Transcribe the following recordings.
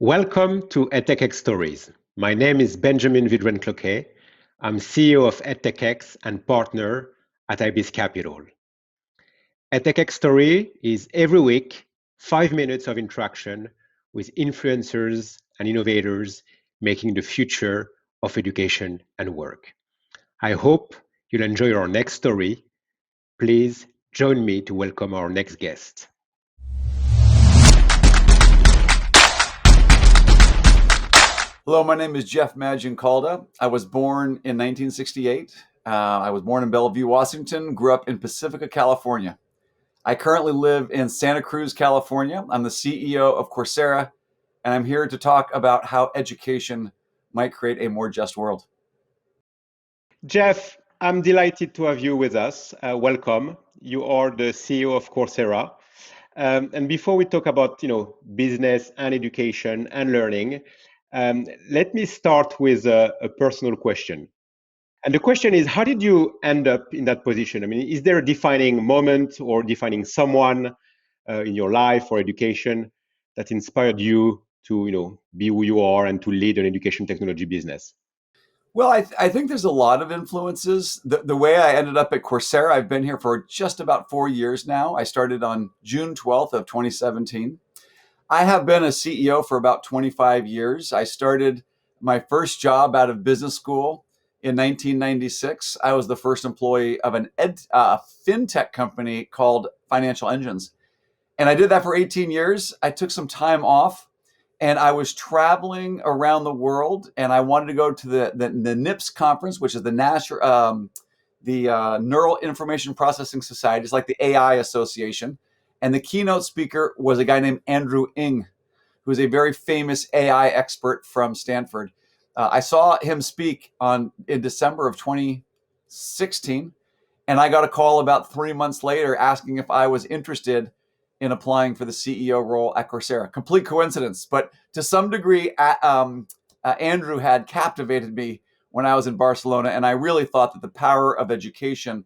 Welcome to EdTechX Stories. My name is Benjamin Vedrenne-Cloquet. I'm CEO of EdTechX and partner at IBIS Capital. EdTechX Story is every week 5 minutes of interaction with influencers and innovators making the future of education and work. I hope you'll enjoy our next story. Please join me to welcome our next guest. Hello, my name is Jeff Maggioncalda. I was born in 1968. I was born in Bellevue, Washington, grew up in Pacifica, California. I currently live in Santa Cruz, California. I'm the CEO of Coursera, and I'm here to talk about how education might create a more just world. Jeff, I'm delighted to have you with us. Welcome. You are the CEO of Coursera. And before we talk about business and education and learning, let me start with a personal question. And the question is, how did you end up in that position? I mean, is there a defining moment or defining someone in your life or education that inspired you to be who you are and to lead an education technology business? Well, I think there's a lot of influences. The way I ended up at Coursera, I've been here for just about 4 years now. I started on June 12th of 2017. I have been a CEO for about 25 years. I started my first job out of business school in 1996. I was the first employee of an fintech company called Financial Engines. And I did that for 18 years. I took some time off and I was traveling around the world, and I wanted to go to the NIPS conference, which is the Neural Information Processing Society. It's like the AI Association. And the keynote speaker was a guy named Andrew Ng, who's a very famous AI expert from Stanford. I saw him speak in December of 2016, and I got a call about 3 months later asking if I was interested in applying for the CEO role at Coursera. Complete coincidence, but to some degree, Andrew had captivated me when I was in Barcelona, and I really thought that the power of education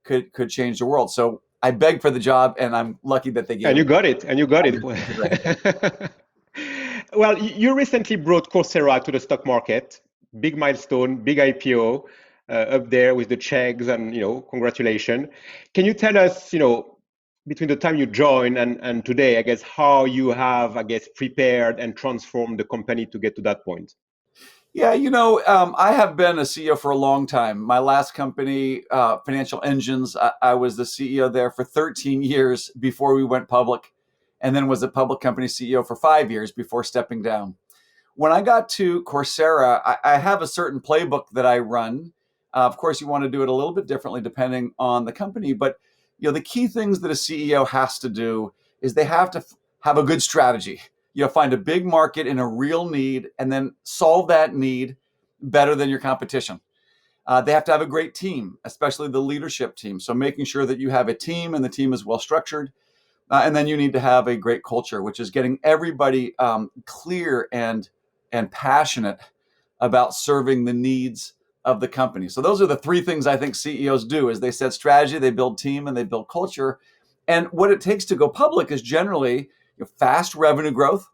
could change the world. So I begged for the job, and I'm lucky that they gave And it. you got it, and you got it. Well, you recently brought Coursera to the stock market. Big milestone, big IPO, up there with the checks, and congratulations. Can you tell us, between the time you joined and today, I guess, how you have, prepared and transformed the company to get to that point? Yeah, I have been a CEO for a long time. My last company, Financial Engines, I was the CEO there for 13 years before we went public, and then was a public company CEO for 5 years before stepping down. When I got to Coursera, I have a certain playbook that I run. Of course, you want to do it a little bit differently depending on the company, but the key things that a CEO has to do is they have to have a good strategy. Find a big market in a real need and then solve that need better than your competition. They have to have a great team, especially the leadership team. So making sure that you have a team and the team is well structured. And then you need to have a great culture, which is getting everybody clear and passionate about serving the needs of the company. So those are the three things I think CEOs do: is they set strategy, they build team, and they build culture. And what it takes to go public is generally fast revenue growth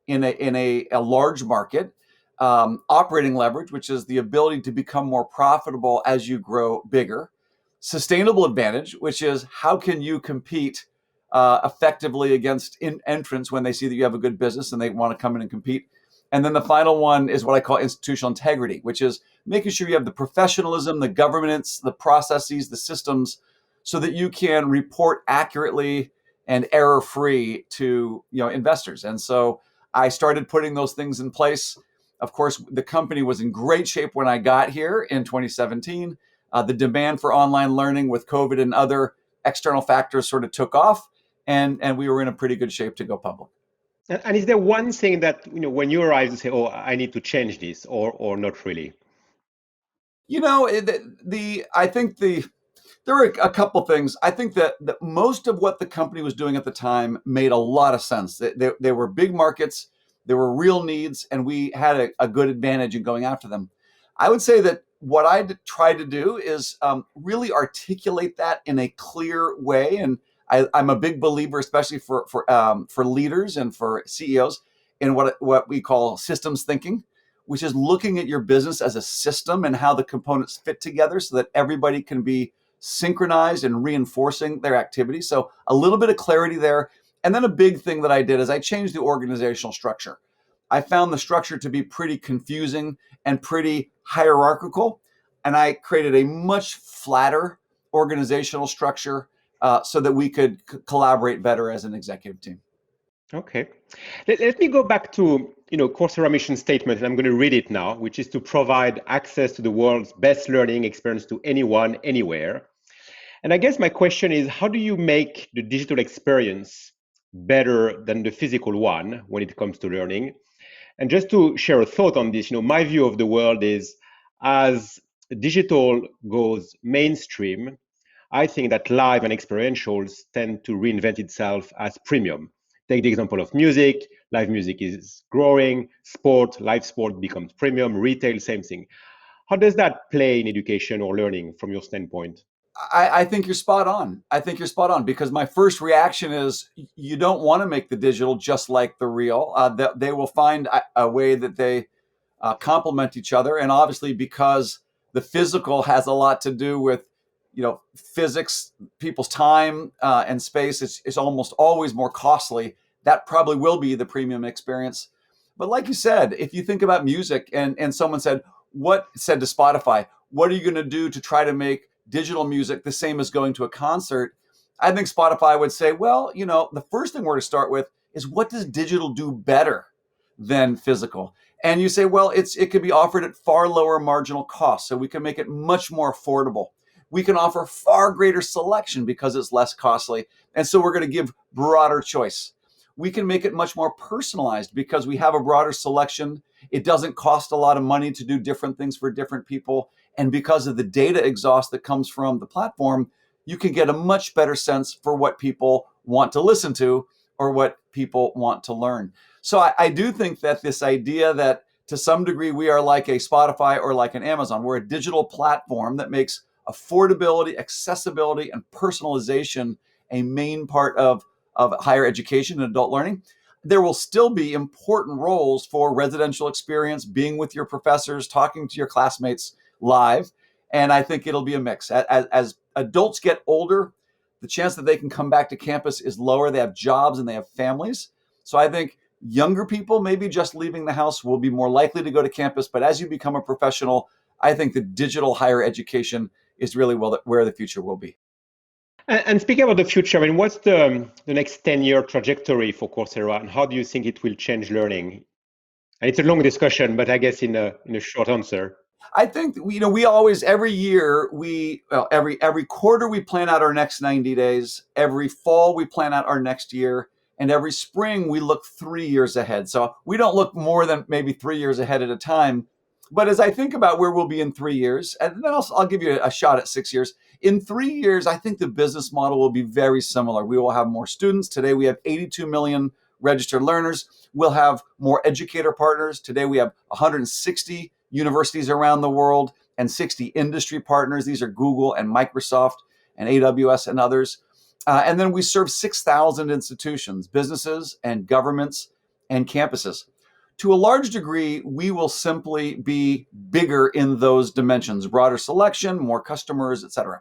in a large market, operating leverage, which is the ability to become more profitable as you grow bigger, sustainable advantage, which is how can you compete effectively against entrants when they see that you have a good business and they want to come in and compete. And then the final one is what I call institutional integrity, which is making sure you have the professionalism, the governance, the processes, the systems, so that you can report accurately and error-free to investors. And so I started putting those things in place. Of course, the company was in great shape when I got here in 2017. The demand for online learning with COVID and other external factors sort of took off, and we were in a pretty good shape to go public. And is there one thing that, when you arrive, you say, oh, I need to change this, or not really? I think there were a couple things. I think that most of what the company was doing at the time made a lot of sense. They were big markets, there were real needs, and we had a good advantage in going after them. I would say that what I tried to do is really articulate that in a clear way. And I'm a big believer, especially for leaders and for CEOs, in what we call systems thinking, which is looking at your business as a system and how the components fit together so that everybody can be synchronized and reinforcing their activity. So a little bit of clarity there. And then a big thing that I did is I changed the organizational structure. I found the structure to be pretty confusing and pretty hierarchical. And I created a much flatter organizational structure so that we could collaborate better as an executive team. Okay. Let me go back to, Coursera mission statement, and I'm going to read it now, which is to provide access to the world's best learning experience to anyone, anywhere. And I guess my question is, how do you make the digital experience better than the physical one when it comes to learning? And just to share a thought on this, my view of the world is, as digital goes mainstream, I think that live and experientials tend to reinvent itself as premium. Take the example of music. Live music is growing. Live sport becomes premium. Retail, same thing. How does that play in education or learning from your standpoint? I think you're spot on. I think you're spot on because my first reaction is you don't want to make the digital just like the real. They will find a way that they complement each other, and obviously because the physical has a lot to do with physics, people's time and space. It's almost always more costly. That probably will be the premium experience. But like you said, if you think about music and someone said to Spotify, what are you going to do to try to make digital music the same as going to a concert? I think Spotify would say, well, the first thing we're to start with is what does digital do better than physical? And you say, well, it could be offered at far lower marginal cost, so we can make it much more affordable. We can offer far greater selection because it's less costly, and so we're going to give broader choice. We can make it much more personalized because we have a broader selection. It doesn't cost a lot of money to do different things for different people. And because of the data exhaust that comes from the platform, you can get a much better sense for what people want to listen to or what people want to learn. So I do think that this idea that to some degree we are like a Spotify or like an Amazon, we're a digital platform that makes affordability, accessibility, and personalization a main part of higher education and adult learning. There will still be important roles for residential experience, being with your professors, talking to your classmates live. And I think it'll be a mix. As adults get older, the chance that they can come back to campus is lower. They have jobs and they have families. So I think younger people, maybe just leaving the house, will be more likely to go to campus. But as you become a professional, I think the digital higher education is really where the future will be. And speaking about the future, I mean, what's the next 10-year trajectory for Coursera, and how do you think it will change learning? And it's a long discussion, but I guess in a short answer. I think we always every year every quarter we plan out our next 90 days. Every fall we plan out our next year, and every spring we look 3 years ahead. So we don't look more than maybe 3 years ahead at a time. But as I think about where we'll be in 3 years, and then I'll give you a shot at 6 years. In 3 years, I think the business model will be very similar. We will have more students. Today we have 82 million registered learners. We'll have more educator partners. Today we have 160 universities around the world and 60 industry partners. These are Google and Microsoft and AWS and others. And then we serve 6,000 institutions, businesses and governments and campuses. To a large degree, we will simply be bigger in those dimensions, broader selection, more customers, et cetera.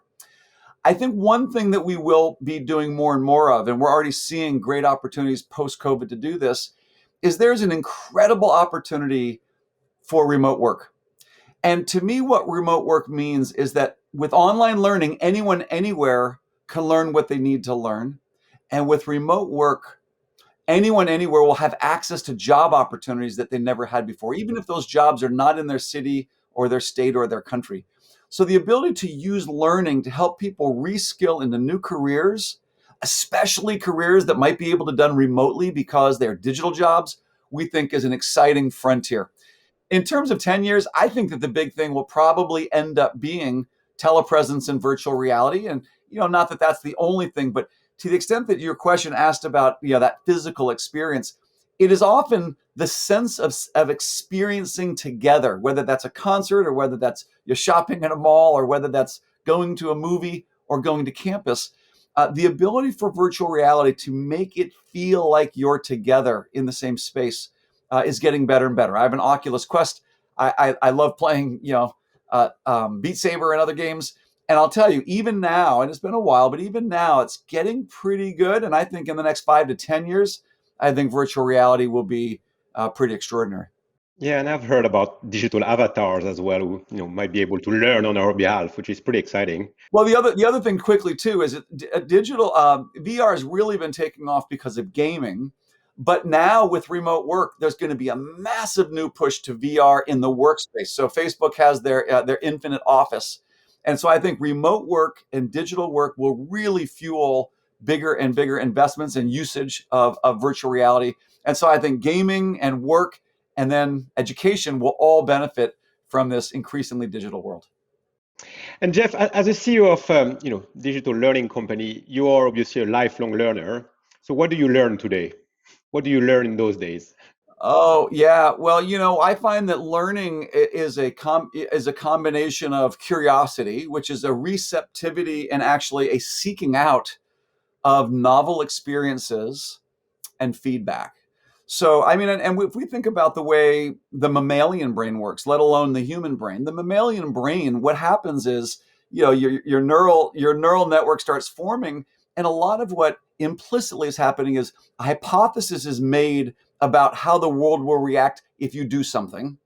I think one thing that we will be doing more and more of, and we're already seeing great opportunities post-COVID to do this, is there's an incredible opportunity for remote work. And to me, what remote work means is that with online learning, anyone, anywhere can learn what they need to learn. And with remote work, anyone, anywhere will have access to job opportunities that they never had before, even if those jobs are not in their city or their state or their country. So the ability to use learning to help people reskill into new careers, especially careers that might be able to be done remotely because they're digital jobs, we think is an exciting frontier. In terms of 10 years, I think that the big thing will probably end up being telepresence and virtual reality. And, not that that's the only thing, but to the extent that your question asked about, that physical experience, it is often the sense of experiencing together, whether that's a concert or whether that's you're shopping in a mall or whether that's going to a movie or going to campus. The ability for virtual reality to make it feel like you're together in the same space is getting better and better. I have an Oculus Quest. I love playing, Beat Saber and other games. And I'll tell you, even now, and it's been a while, but even now, it's getting pretty good. And I think in the next 5 to 10 years, I think virtual reality will be pretty extraordinary. Yeah, and I've heard about digital avatars as well, who might be able to learn on our behalf, which is pretty exciting. Well, the other thing quickly too is that digital VR has really been taking off because of gaming, but now with remote work, there's going to be a massive new push to VR in the workspace. So Facebook has their Infinite Office, and so I think remote work and digital work will really fuel bigger and bigger investments and usage of virtual reality. And so I think gaming and work and then education will all benefit from this increasingly digital world. And Jeff, as a CEO of digital learning company, you are obviously a lifelong learner. So what do you learn today? What do you learn in those days? Oh, yeah. Well, I find that learning is a combination of curiosity, which is a receptivity and actually a seeking out of novel experiences and feedback. So, I mean, and if we think about the way the mammalian brain works, let alone the human brain, the mammalian brain, what happens is, your neural network starts forming, and a lot of what implicitly is happening is a hypothesis is made about how the world will react if you do something,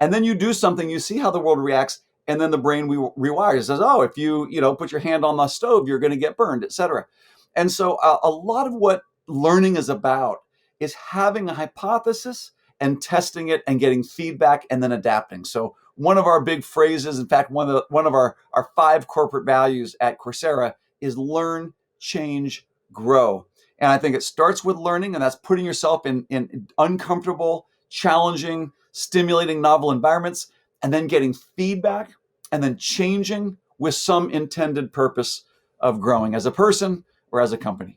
and then you do something, you see how the world reacts, and then the brain rewires. It says, oh, if you put your hand on the stove, you're going to get burned, etc. And so a lot of what learning is about is having a hypothesis and testing it and getting feedback and then adapting. So one of our big phrases, in fact, one of our 5 corporate values at Coursera is learn, change, grow. And I think it starts with learning, and that's putting yourself in uncomfortable, challenging, stimulating novel environments, and then getting feedback, and then changing with some intended purpose of growing as a person or as a company.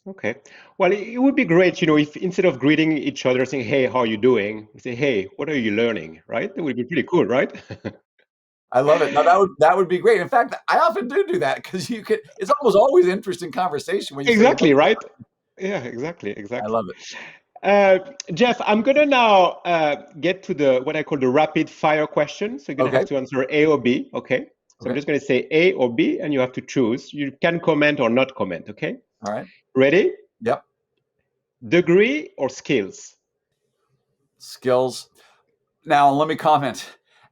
Okay. Well, it would be great, if instead of greeting each other saying, "Hey, how are you doing?" we say, "Hey, what are you learning?" Right? That would be pretty cool, right? I love it. Now that would be great. In fact, I often do that because you could. It's almost always interesting conversation when you say, "What?" Exactly, right? Yeah, exactly, I exactly. love it. Uh, Jeff, I'm gonna now get to the what I call the rapid fire question. So you're gonna Okay. have to answer A or B, okay? So I'm Okay. just gonna say A or B, and you have to choose. You can comment or not comment, okay? All right. Ready? Yep. Degree or skills? Skills. Now, let me comment.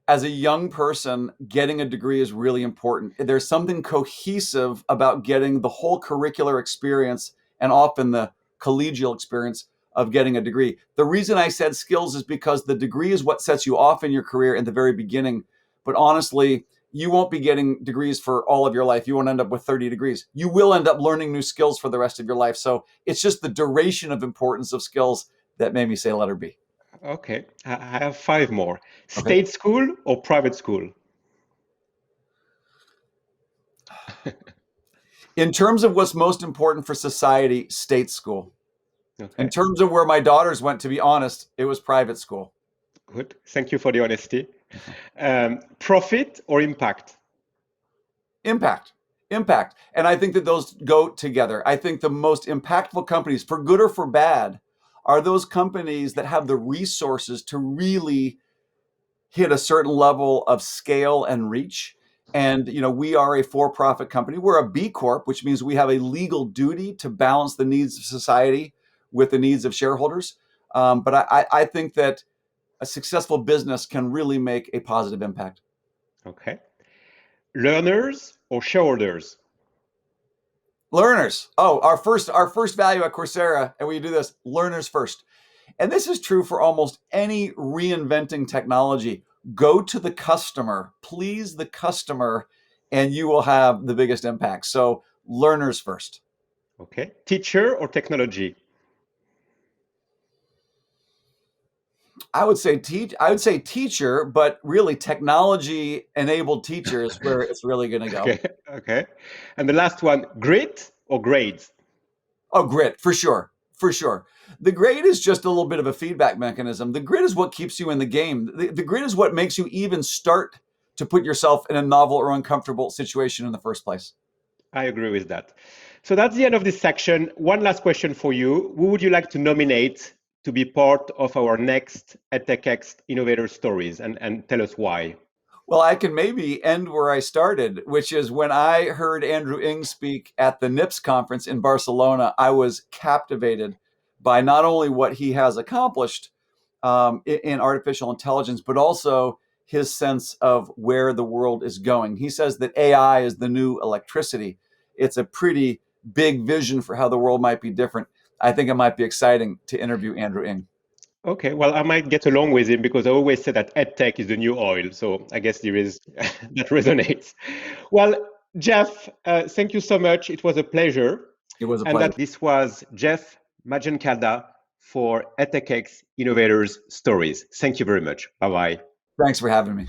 As a young person, getting a degree is really important. There's something cohesive about getting the whole curricular experience and often the collegial experience of getting a degree. The reason I said skills is because the degree is what sets you off in your career in the very beginning. But honestly, you won't be getting degrees for all of your life. You won't end up with 30 degrees. You will end up learning new skills for the rest of your life. So it's just the duration of importance of skills that made me say letter B. Okay, I have 5 more. Okay. State school or private school? In terms of what's most important for society, state school. In Okay, terms of where my daughters went, to be honest, it was private school. good. Thank you for the honesty. Profit or impact? Impact, impact. And I think that those go together. I think the most impactful companies, for good or for bad, are those companies that have the resources to really hit a certain level of scale and reach. And we are a for-profit company. We're a B Corp, which means we have a legal duty to balance the needs of society with the needs of shareholders. But I think that a successful business can really make a positive impact. Okay. Learners or shareholders? Learners. Oh, our first value at Coursera, and we do this, learners first. And this is true for almost any reinventing technology. Go to the customer, please the customer, and you will have the biggest impact. So learners first. Okay. Teacher or technology? I would say teacher, but really technology enabled teacher is where it's really going to go. Okay. Okay. And the last one, grit or grades? Oh, grit, for sure. For sure. The grade is just a little bit of a feedback mechanism. The grit is what keeps you in the game. The grit is what makes you even start to put yourself in a novel or uncomfortable situation in the first place. I agree with that. So that's the end of this section. One last question for you. Who would you like to nominate to be part of our next EdTechX Innovator Stories, and tell us why. Well, I can maybe end where I started, which is when I heard Andrew Ng speak at the NIPS conference in Barcelona. I was captivated by not only what he has accomplished in artificial intelligence, but also his sense of where the world is going. He says that AI is the new electricity. It's a pretty big vision for how the world might be different. I think it might be exciting to interview Andrew Ng. Okay, well, I might get along with him because I always say that EdTech is the new oil. So I guess there is that resonates. Well, Jeff, thank you so much. It was a pleasure. It was a And pleasure. that this was Jeff Maggioncalda for EdTechX Innovators Stories. Thank you very much. Bye bye. Thanks for having me.